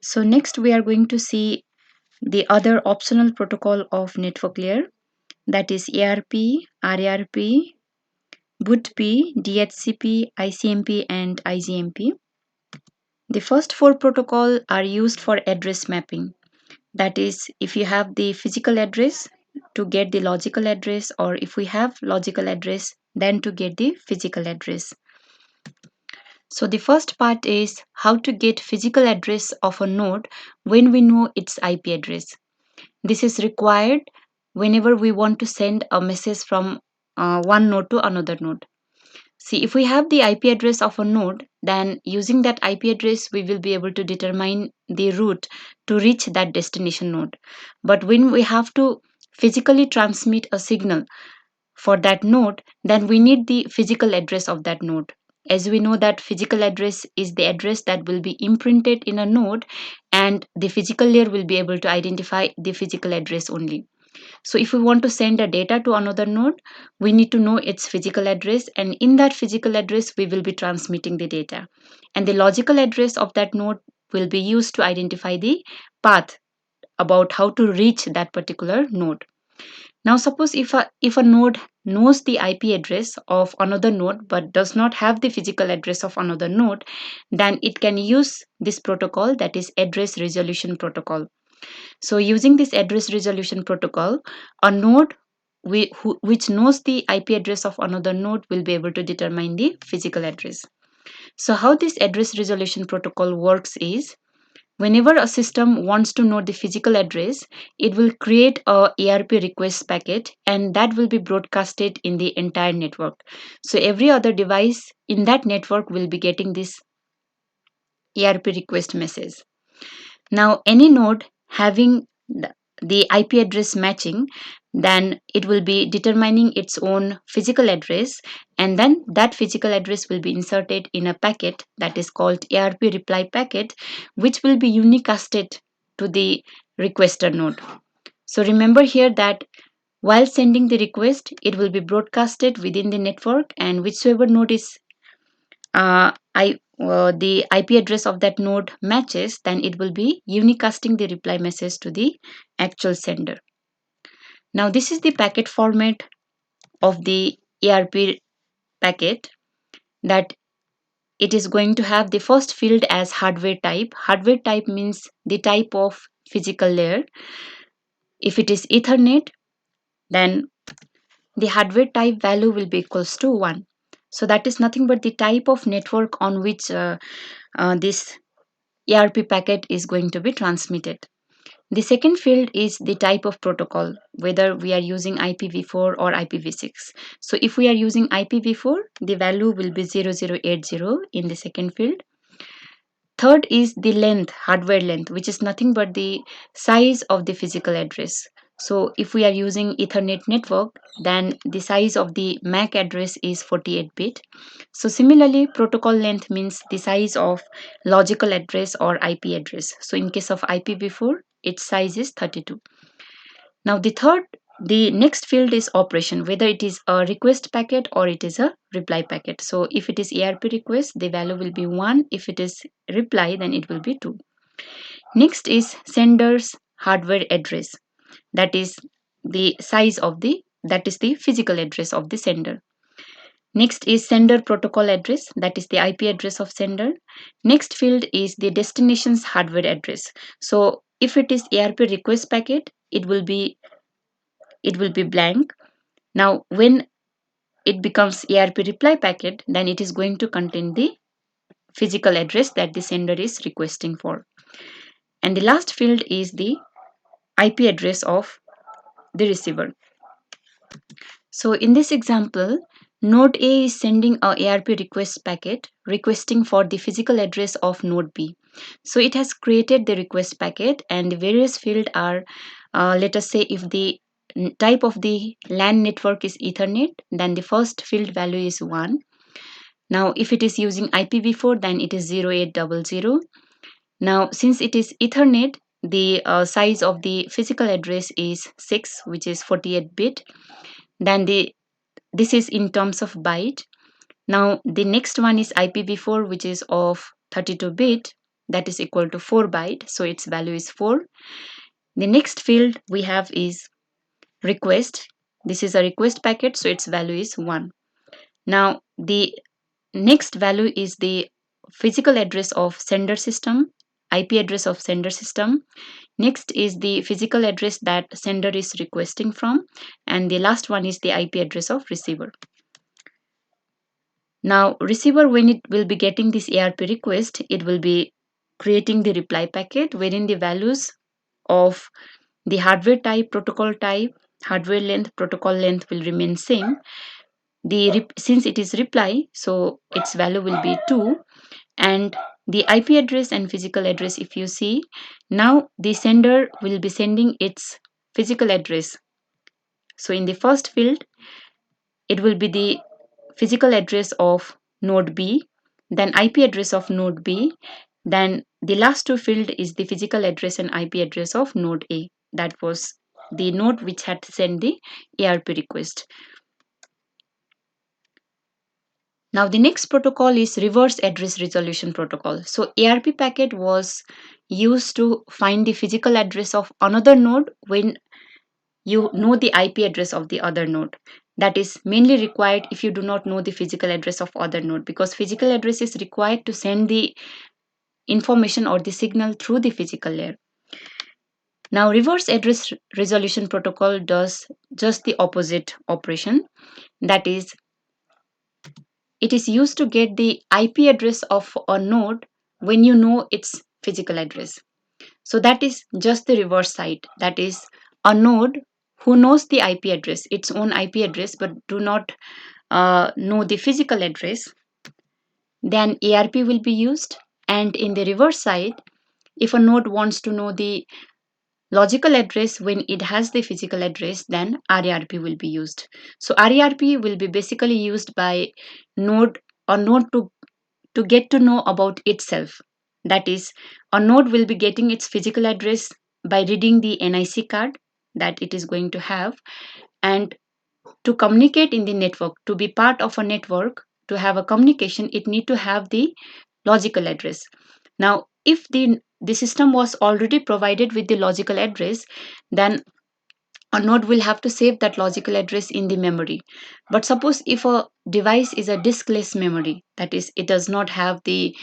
So next we are going to see the other optional protocol of network layer, that is ARP, RARP, BOOTP, DHCP, ICMP and IGMP. The first four protocols are used for address mapping. That is, if you have the physical address to get the logical address, or if we have logical address then to get the physical address. So the first part is how to get physical address of a node when we know its IP address. This is required whenever we want to send a message from one node to another node. See, if we have the IP address of a node, then using that IP address, we will be able to determine the route to reach that destination node. But when we have to physically transmit a signal for that node, then we need the physical address of that node. As we know that physical address is the address that will be imprinted in a node, and the physical layer will be able to identify the physical address only. So if we want to send a data to another node, we need to know its physical address, and in that physical address we will be transmitting the data. And the logical address of that node will be used to identify the path about how to reach that particular node. Now suppose if a node knows the IP address of another node but does not have the physical address of another node, then it can use this protocol, that is address resolution protocol. So using this address resolution protocol, a node which knows the IP address of another node will be able to determine the physical address. So how this address resolution protocol works is, whenever a system wants to know the physical address, it will create a ARP request packet, and that will be broadcasted in the entire network. So every other device in that network will be getting this ARP request message. Now, any node having the IP address matching, then it will be determining its own physical address, and then that physical address will be inserted in a packet that is called ARP reply packet, which will be unicasted to the requester node. So remember here that while sending the request, it will be broadcasted within the network, and whichever node is the IP address of that node matches, then it will be unicasting the reply message to the actual sender. Now this is the packet format of the ARP packet, that it is going to have the first field as hardware type. Hardware type means the type of physical layer. If it is Ethernet, then the hardware type value will be equals to 1. So that is nothing but the type of network on which this ARP packet is going to be transmitted. The second field is the type of protocol, whether we are using IPv4 or IPv6. So if we are using IPv4, the value will be 0080 in the second field. Third is the length, hardware length, which is nothing but the size of the physical address. So if we are using Ethernet network, then the size of the MAC address is 48-bit. So similarly, protocol length means the size of logical address or IP address. So in case of IPv4, its size is 32. Now the next field is operation, whether it is a request packet or it is a reply packet. So if it is ARP request, the value will be 1. If it is reply, then it will be 2. Next is sender's hardware address. That is the physical address of the sender. Next is sender protocol address, that is the IP address of sender. Next field is the destination's hardware address. So if it is ARP request packet, it will be blank. Now when it becomes ARP reply packet, then it is going to contain the physical address that the sender is requesting for. And the last field is the IP address of the receiver. So in this example, node A is sending a ARP request packet requesting for the physical address of node B. So it has created the request packet, and the various fields are, let us say if the type of the LAN network is Ethernet, then the first field value is 1. Now if it is using IPv4, then it is 0800. Now since it is Ethernet, the size of the physical address is 6, which is 48-bit. Then this is in terms of byte. Now the next one is IPv4, which is of 32-bit. that is equal to 4 byte, so its value is 4. The next field we have is request. This is a request packet, so its value is 1. Now the next value is the physical address of sender system, IP address of sender system. Next is the physical address that sender is requesting from, and the last one is the IP address of receiver. Now receiver, when it will be getting this ARP request, it will be creating the reply packet wherein the values of the hardware type, protocol type, hardware length, protocol length will remain same. Since it is reply, so its value will be 2, and the IP address and physical address, if you see, now the sender will be sending its physical address. So in the first field, it will be the physical address of node B, then IP address of node B, then the last two field is the physical address and IP address of node A. That was the node which had sent the ARP request. Now the next protocol is reverse address resolution protocol. So ARP packet was used to find the physical address of another node when you know the IP address of the other node. That is mainly required if you do not know the physical address of other node, because physical address is required to send the information or the signal through the physical layer. Now reverse address resolution protocol does just the opposite operation. That is, it is used to get the IP address of a node when you know its physical address. So that is just the reverse side. That is, a node who knows the IP address, its own IP address, but do not know the physical address, then ARP will be used. And in the reverse side, if a node wants to know the logical address when it has the physical address, then RARP will be used. So RARP will be basically used by node or node to get to know about itself. That is, a node will be getting its physical address by reading the NIC card that it is going to have, and to communicate in the network, to be part of a network, to have a communication, it need to have the logical address. Now if the system was already provided with the logical address, then a node will have to save that logical address in the memory. But suppose if a device is a diskless memory, that is, it does not have the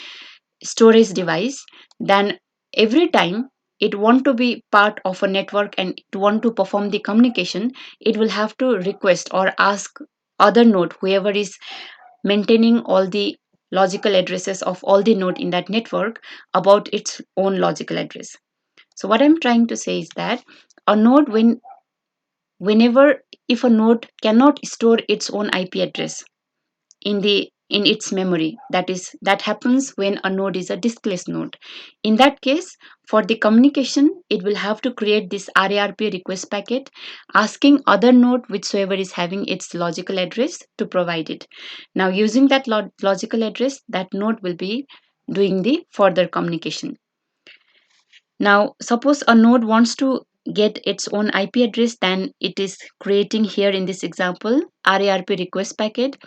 storage device, then every time it want to be part of a network and it want to perform the communication, it will have to request or ask other node, whoever is maintaining all the logical addresses of all the node in that network, about its own logical address. So what I'm trying to say is that a node, whenever, if a node cannot store its own IP address in its memory, that happens when a node is a diskless node. In that case, for the communication, it will have to create this RARP request packet asking other node whichsoever is having its logical address to provide it. Now using that logical address, that node will be doing the further communication. Now suppose a node wants to get its own IP address, then it is creating here in this example RARP request packet.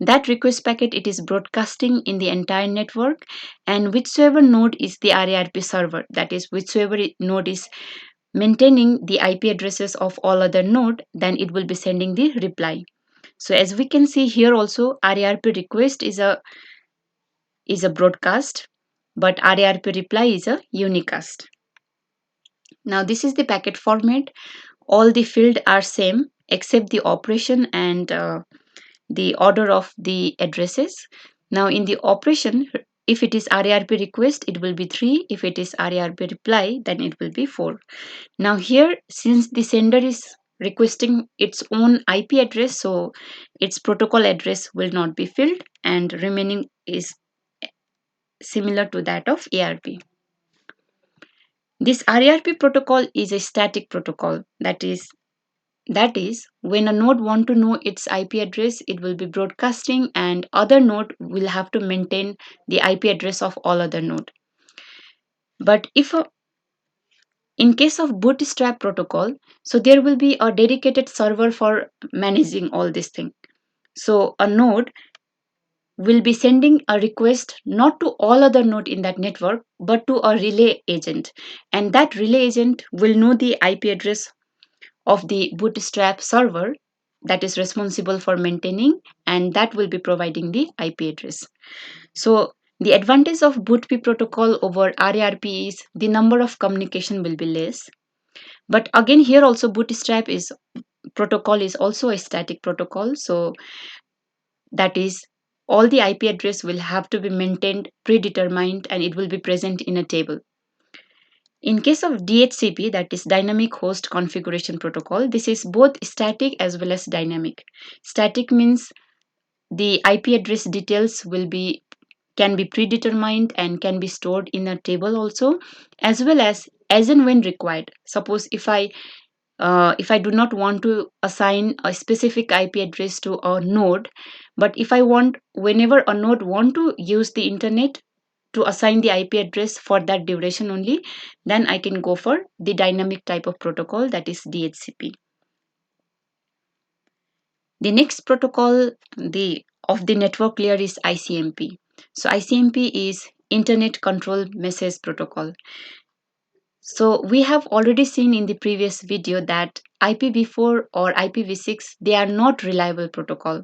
That request packet, it is broadcasting in the entire network, and whichsoever node is the RARP server, that is, whichsoever node is maintaining the IP addresses of all other node, then it will be sending the reply. So as we can see here also, RARP request is a broadcast, but RARP reply is a unicast. Now this is the packet format. All the fields are same except the operation and the order of the addresses. Now in the operation, if it is RARP request, it will be 3. If it is RARP reply, then it will be 4. Now here, since the sender is requesting its own IP address, so its protocol address will not be filled, and remaining is similar to that of ARP. This RARP protocol is a static protocol. That is, when a node want to know its IP address, it will be broadcasting, and other node will have to maintain the IP address of all other node. But in case of bootstrap protocol, so there will be a dedicated server for managing all this thing. So a node will be sending a request not to all other node in that network, but to a relay agent. And that relay agent will know the IP address of the Bootstrap server that is responsible for maintaining, and that will be providing the IP address. So the advantage of BOOTP protocol over RARP is the number of communication will be less. But again, here also Bootstrap is protocol is also a static protocol. So that is, all the IP address will have to be maintained predetermined and it will be present in a table. In case of DHCP, that is Dynamic Host Configuration Protocol, this is both static as well as dynamic. Static means the IP address details can be predetermined and can be stored in a table also, as well as and when required. Suppose if I do not want to assign a specific IP address to a node, but if I want, whenever a node want to use the internet, to assign the IP address for that duration only, then I can go for the dynamic type of protocol, that is DHCP. The next protocol of the network layer is ICMP. So ICMP is Internet Control Message Protocol. So we have already seen in the previous video that IPv4 or IPv6, they are not reliable protocol.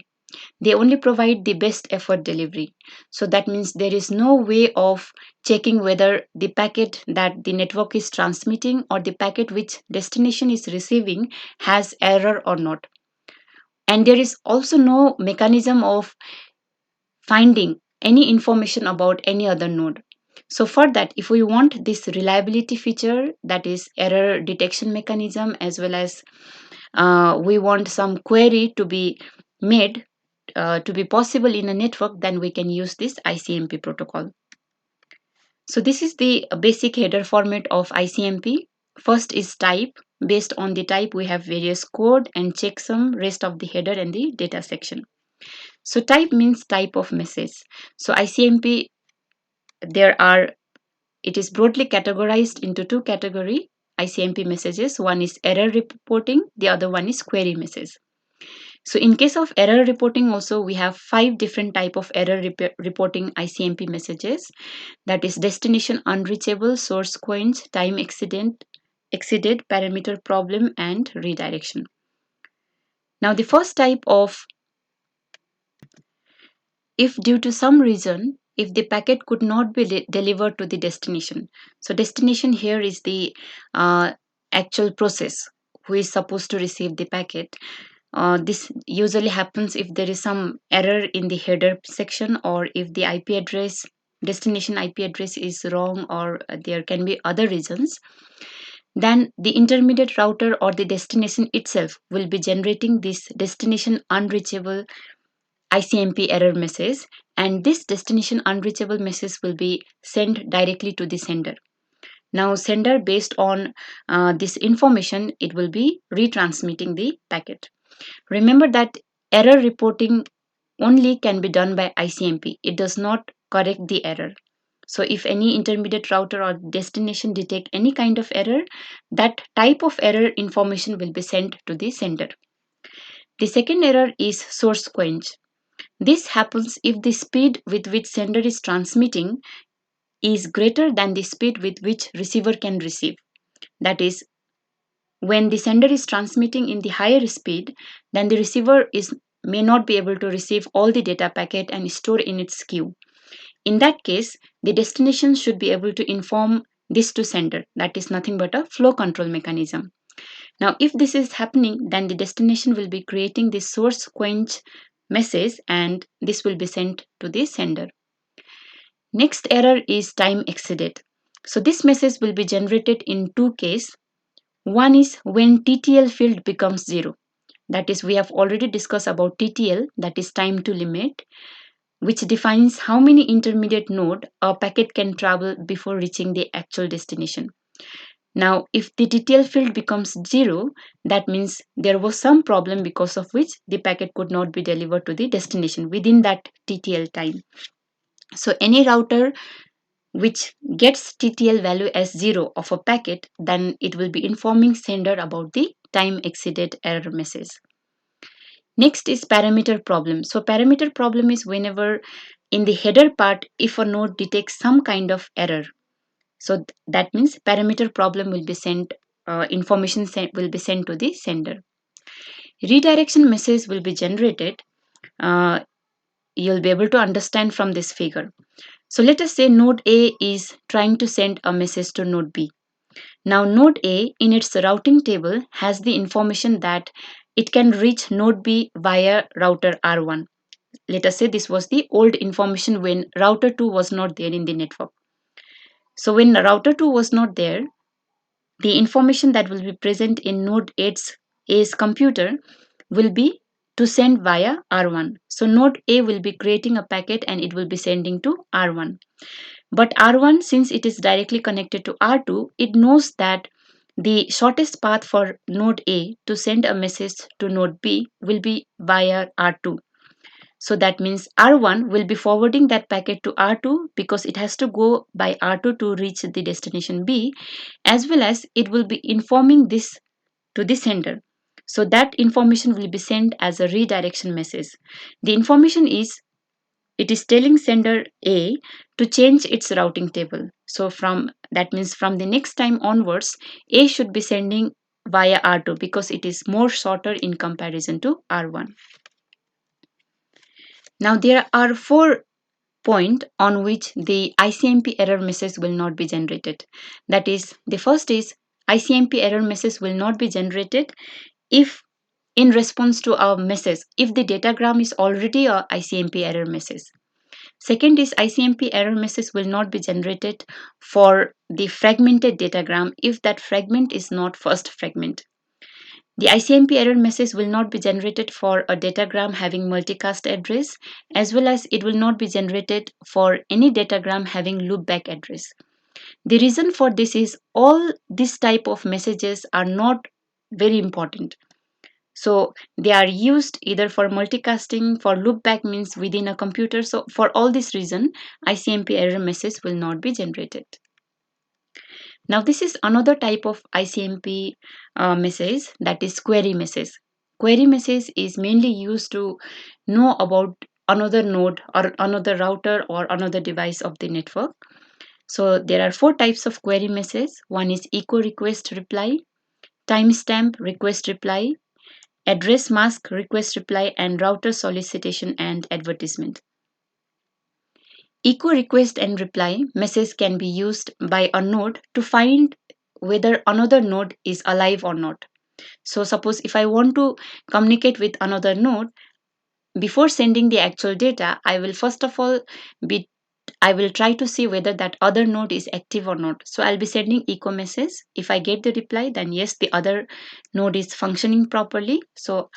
They only provide the best effort delivery. So that means there is no way of checking whether the packet that the network is transmitting or the packet which destination is receiving has error or not. And there is also no mechanism of finding any information about any other node. So for that, if we want this reliability feature, that is error detection mechanism, as well as we want some query to be made to be possible in a network, then we can use this ICMP protocol. So this is the basic header format of ICMP. First is type. Based on the type, we have various code and checksum, rest of the header and the data section. So type means type of message. So ICMP, it is broadly categorized into two category ICMP messages. One is error reporting, the other one is query message. So in case of error reporting also, we have 5 different type of error reporting ICMP messages. That is destination unreachable, source quench, time exceeded, parameter problem, and redirection. Now the first type of, if due to some reason, if the packet could not be delivered to the destination. So destination here is the actual process who is supposed to receive the packet. This usually happens if there is some error in the header section, or if the IP address, destination IP address is wrong, or there can be other reasons. Then the intermediate router or the destination itself will be generating this destination unreachable ICMP error message, and this destination unreachable message will be sent directly to the sender. Now sender, based on this information, it will be retransmitting the packet. Remember that error reporting only can be done by ICMP. It does not correct the error. So if any intermediate router or destination detect any kind of error, that type of error information will be sent to the sender. The second error is source quench. This happens if the speed with which sender is transmitting is greater than the speed with which receiver can receive. That is, when the sender is transmitting in the higher speed, then the receiver may not be able to receive all the data packet and store in its queue. In that case, the destination should be able to inform this to sender. That is nothing but a flow control mechanism. Now, if this is happening, then the destination will be creating the source quench message, and this will be sent to the sender. Next error is time exceeded. So this message will be generated in two cases. One is when TTL field becomes 0. That is, we have already discussed about TTL, that is time to limit, which defines how many intermediate node a packet can travel before reaching the actual destination. Now, if the TTL field becomes 0, that means there was some problem because of which the packet could not be delivered to the destination within that TTL time. So any router which gets TTL value as 0 of a packet, then it will be informing sender about the time exceeded error message. Next is parameter problem. So parameter problem is whenever in the header part, if a node detects some kind of error. So that means parameter problem will be sent, will be sent to the sender. Redirection message will be generated. Uh, you'll be able to understand from this figure. So let us say node A is trying to send a message to node B. Now node A in its routing table has the information that it can reach node B via router R1. Let us say this was the old information when router 2 was not there in the network. So when router 2 was not there, the information that will be present in node A's computer will be to send via R1. So node A will be creating a packet and it will be sending to R1. But R1, since it is directly connected to R2, it knows that the shortest path for node A to send a message to node B will be via R2. So that means R1 will be forwarding that packet to R2 because it has to go by R2 to reach the destination B, as well as it will be informing this to the sender. So that information will be sent as a redirection message. The information is it is telling sender A to change its routing table. So from that means from the next time onwards, A should be sending via R2 because it is more shorter in comparison to R1. Now there are 4 points on which the ICMP error message will not be generated. That is, the first is ICMP error message will not be generated if in response to a message, if the datagram is already a ICMP error message. Second is ICMP error message will not be generated for the fragmented datagram if that fragment is not first fragment. The ICMP error message will not be generated for a datagram having multicast address, as well as it will not be generated for any datagram having loopback address. The reason for this is all this type of messages are not very important. So they are used either for multicasting, for loopback means within a computer. So for all this reason, ICMP error message will not be generated. Now this is another type of ICMP message, that is query message. Query message is mainly used to know about another node or another router or another device of the network. So there are 4 types of query message. One is echo request reply, timestamp request reply, address mask request reply, and router solicitation and advertisement. Echo request and reply message can be used by a node to find whether another node is alive or not. So suppose if I want to communicate with another node, before sending the actual data, I will first of all I will try to see whether that other node is active or not. So I'll be sending echo message. If I get the reply, then yes, the other node is functioning properly. So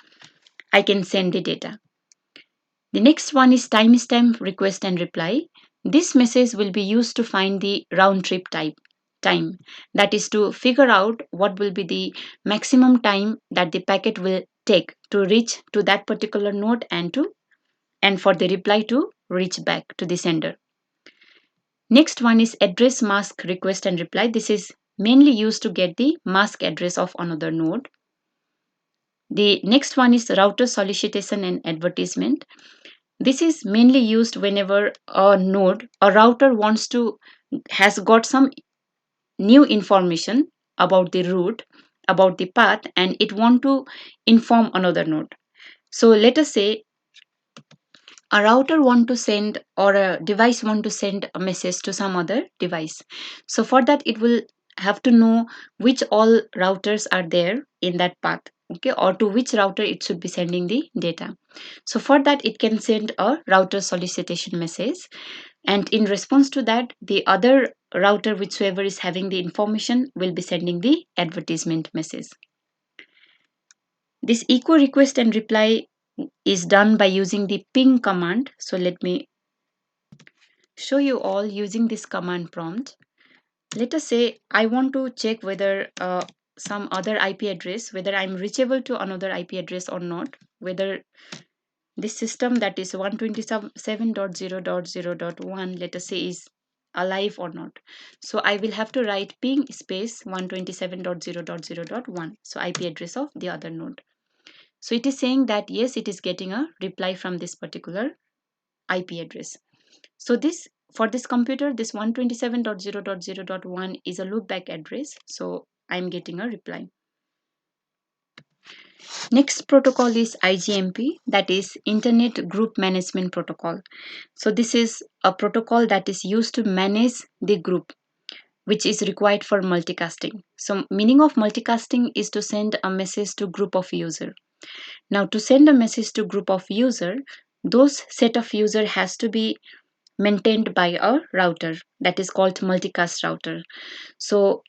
I can send the data. The next one is timestamp request and reply. This message will be used to find the round trip time. That is to figure out what will be the maximum time that the packet will take to reach to that particular node and for the reply to reach back to the sender. Next one is address mask request and reply. This is mainly used to get the mask address of another node. The next one is router solicitation and advertisement. This is mainly used whenever a router has got some new information about the route, about the path, and it want to inform another node. So let us say a router want to send or a device want to send a message to some other device. So for that it will have to know which all routers are there in that path, okay, or to which router it should be sending the data. So for that it can send a router solicitation message, and in response to that the other router whichever is having the information will be sending the advertisement message. This echo request and reply is done by using the ping command. So let me show you all using this command prompt. Let us say I want to check whether some other IP address, whether I'm reachable to another IP address or not, whether this system that is 127.0.0.1, let us say, is alive or not. So I will have to write ping space 127.0.0.1, so IP address of the other node. So it is saying that yes, it is getting a reply from this particular IP address. So this, for this computer, this 127.0.0.1 is a loopback address. So I'm getting a reply. Next protocol is IGMP, that is Internet Group Management Protocol. So this is a protocol that is used to manage the group, which is required for multicasting. So meaning of multicasting is to send a message to group of user. Now to send a message to group of user, those set of user has to be maintained by a router that is called multicast router. So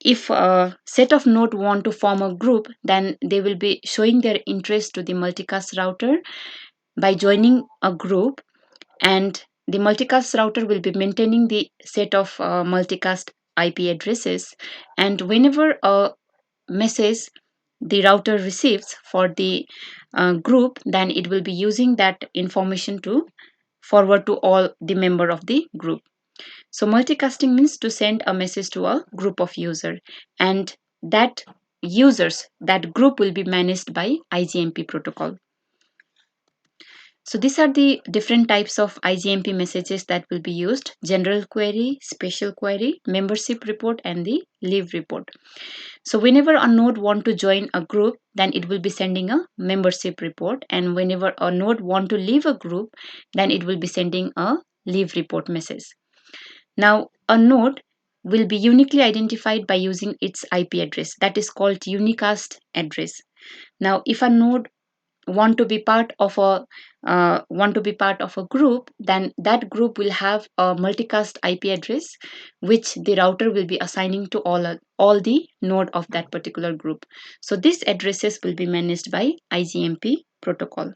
if a set of node want to form a group, then they will be showing their interest to the multicast router by joining a group, and the multicast router will be maintaining the set of multicast IP addresses, and whenever a message the router receives for the group, then it will be using that information to forward to all the member of the group. So multicasting means to send a message to a group of user, and that that group will be managed by IGMP protocol. So these are the different types of IGMP messages that will be used: general query, special query, membership report, and the leave report. So whenever a node want to join a group, then it will be sending a membership report, and whenever a node want to leave a group, then it will be sending a leave report message. Now, a node will be uniquely identified by using its IP address, that is called unicast address. Now, if a node want to be part of a group, then that group will have a multicast IP address, which the router will be assigning to all the node of that particular group. So these addresses will be managed by IGMP protocol.